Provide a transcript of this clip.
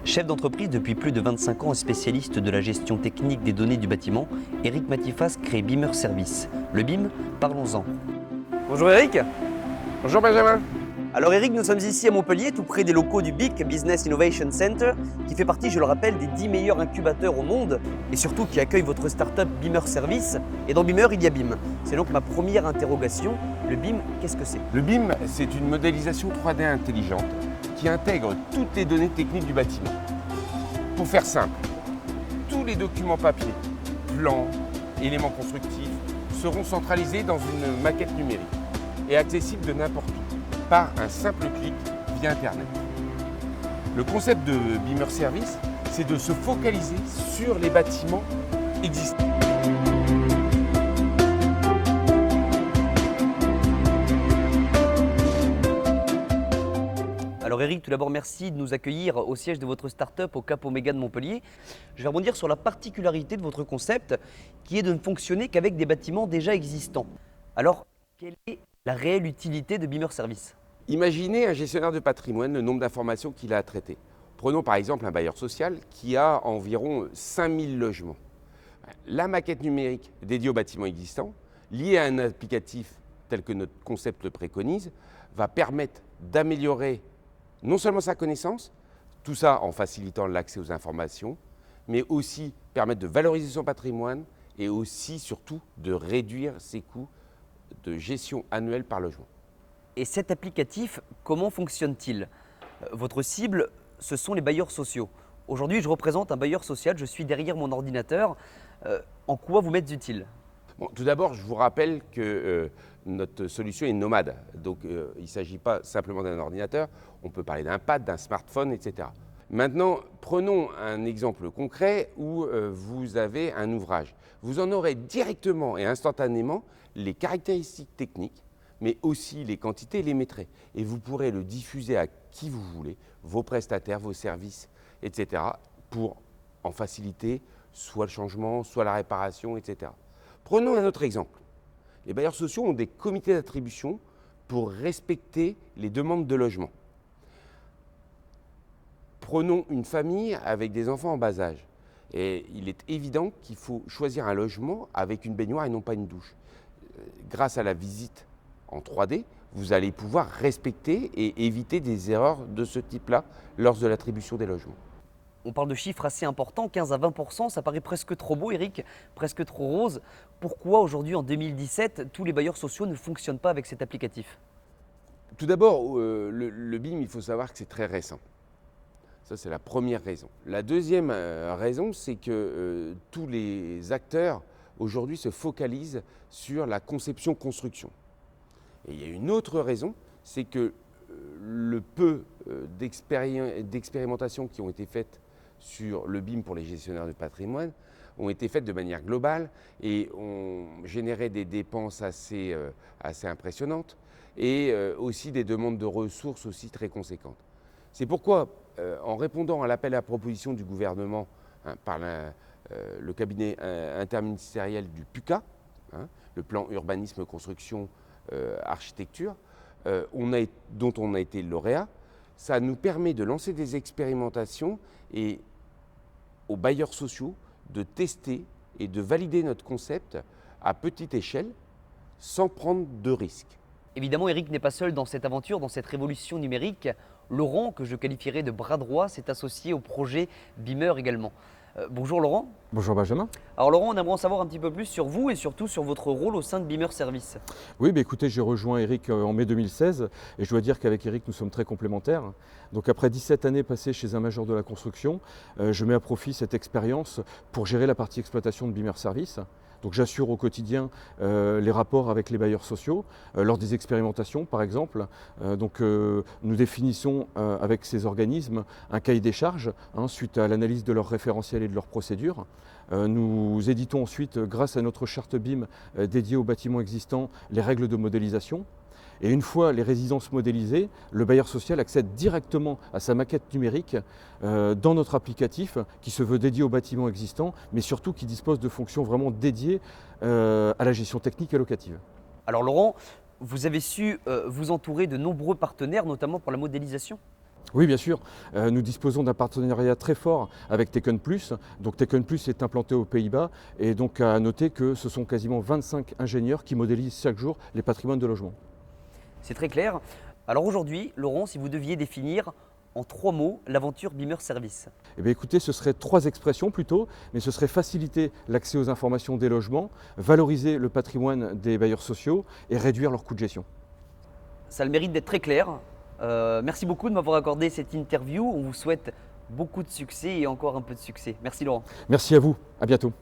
Chef d'entreprise depuis plus de 25 ans et spécialiste de la gestion technique des données du bâtiment, Eric Matifas crée Beamer Service. Le BIM, parlons-en. Bonjour Eric. Bonjour Benjamin. Alors Eric, nous sommes ici à Montpellier, tout près des locaux du BIC, Business Innovation Center, qui fait partie, je le rappelle, des 10 meilleurs incubateurs au monde et surtout qui accueille votre startup Beamer Service. Et dans Beamer, il y a BIM. C'est donc ma première interrogation. Le BIM, qu'est-ce que c'est? Le BIM, c'est une modélisation 3D intelligente qui intègre toutes les données techniques du bâtiment. Pour faire simple, tous les documents papier, plans, éléments constructifs seront centralisés dans une maquette numérique et accessibles de n'importe où, par un simple clic via Internet. Le concept de Beamer Service, c'est de se focaliser sur les bâtiments existants. Alors Eric, tout d'abord merci de nous accueillir au siège de votre start-up au Cap Oméga de Montpellier. Je vais rebondir sur la particularité de votre concept qui est de ne fonctionner qu'avec des bâtiments déjà existants. Alors, quelle est la réelle utilité de Beamer Service? Imaginez un gestionnaire de patrimoine, le nombre d'informations qu'il a à traiter. Prenons par exemple un bailleur social qui a environ 5000 logements. La maquette numérique dédiée aux bâtiments existants, liée à un applicatif tel que notre concept le préconise, va permettre d'améliorer non seulement sa connaissance, tout ça en facilitant l'accès aux informations, mais aussi permettre de valoriser son patrimoine et aussi, surtout, de réduire ses coûts de gestion annuelle par logement. Et cet applicatif, comment fonctionne-t-il? Votre cible, ce sont les bailleurs sociaux. Aujourd'hui, je représente un bailleur social, je suis derrière mon ordinateur. En quoi vous m'êtes utile? Bon, tout d'abord, je vous rappelle que notre solution est nomade. Donc, il ne s'agit pas simplement d'un ordinateur, on peut parler d'un pad, d'un smartphone, etc. Maintenant, prenons un exemple concret où vous avez un ouvrage. Vous en aurez directement et instantanément les caractéristiques techniques, mais aussi les quantités et les métrés. Et vous pourrez le diffuser à qui vous voulez, vos prestataires, vos services, etc., pour en faciliter soit le changement, soit la réparation, etc. Prenons un autre exemple. Les bailleurs sociaux ont des comités d'attribution pour respecter les demandes de logement. Prenons une famille avec des enfants en bas âge. Et il est évident qu'il faut choisir un logement avec une baignoire et non pas une douche. Grâce à la visite en 3D, vous allez pouvoir respecter et éviter des erreurs de ce type-là lors de l'attribution des logements. On parle de chiffres assez importants, 15 à 20%, ça paraît presque trop beau Eric, presque trop rose. Pourquoi aujourd'hui en 2017, tous les bailleurs sociaux ne fonctionnent pas avec cet applicatif? Tout d'abord, le BIM, il faut savoir que c'est très récent. Ça, c'est la première raison. La deuxième raison, c'est que tous les acteurs aujourd'hui se focalisent sur la conception-construction. Et il y a une autre raison, c'est que le peu d'expérimentations qui ont été faites sur le BIM pour les gestionnaires de patrimoine ont été faites de manière globale et ont généré des dépenses assez impressionnantes et aussi des demandes de ressources aussi très conséquentes. C'est pourquoi, en répondant à l'appel à proposition du gouvernement par le cabinet interministériel du PUCA, le plan urbanisme, construction, architecture, dont on a été lauréat, ça nous permet de lancer des expérimentations et aux bailleurs sociaux de tester et de valider notre concept à petite échelle sans prendre de risques. Évidemment, Eric n'est pas seul dans cette aventure, dans cette révolution numérique. Laurent, que je qualifierais de bras droit, s'est associé au projet Beamer également. Bonjour Laurent. Bonjour Benjamin. Alors Laurent, on aimerait en savoir un petit peu plus sur vous et surtout sur votre rôle au sein de Beamer Service. Oui, écoutez, j'ai rejoint Eric en mai 2016 et je dois dire qu'avec Eric, nous sommes très complémentaires. Donc après 17 années passées chez un major de la construction, je mets à profit cette expérience pour gérer la partie exploitation de Beamer Service. Donc j'assure au quotidien les rapports avec les bailleurs sociaux, lors des expérimentations par exemple. Nous définissons avec ces organismes un cahier des charges suite à l'analyse de leurs référentiels et de leurs procédures. Nous éditons ensuite, grâce à notre charte BIM dédiée aux bâtiments existants, les règles de modélisation. Et une fois les résidences modélisées, le bailleur social accède directement à sa maquette numérique dans notre applicatif qui se veut dédié aux bâtiments existants, mais surtout qui dispose de fonctions vraiment dédiées à la gestion technique et locative. Alors Laurent, vous avez su vous entourer de nombreux partenaires, notamment pour la modélisation? Oui, bien sûr. Nous disposons d'un partenariat très fort avec Taken Plus. Donc Taken Plus est implanté aux Pays-Bas et donc à noter que ce sont quasiment 25 ingénieurs qui modélisent chaque jour les patrimoines de logement. C'est très clair. Alors aujourd'hui, Laurent, si vous deviez définir en 3 mots l'aventure Beamer Service. Eh bien, écoutez, ce serait 3 expressions plutôt, mais ce serait faciliter l'accès aux informations des logements, valoriser le patrimoine des bailleurs sociaux et réduire leurs coûts de gestion. Ça a le mérite d'être très clair. Merci beaucoup de m'avoir accordé cette interview. On vous souhaite beaucoup de succès et encore un peu de succès. Merci Laurent. Merci à vous, à bientôt.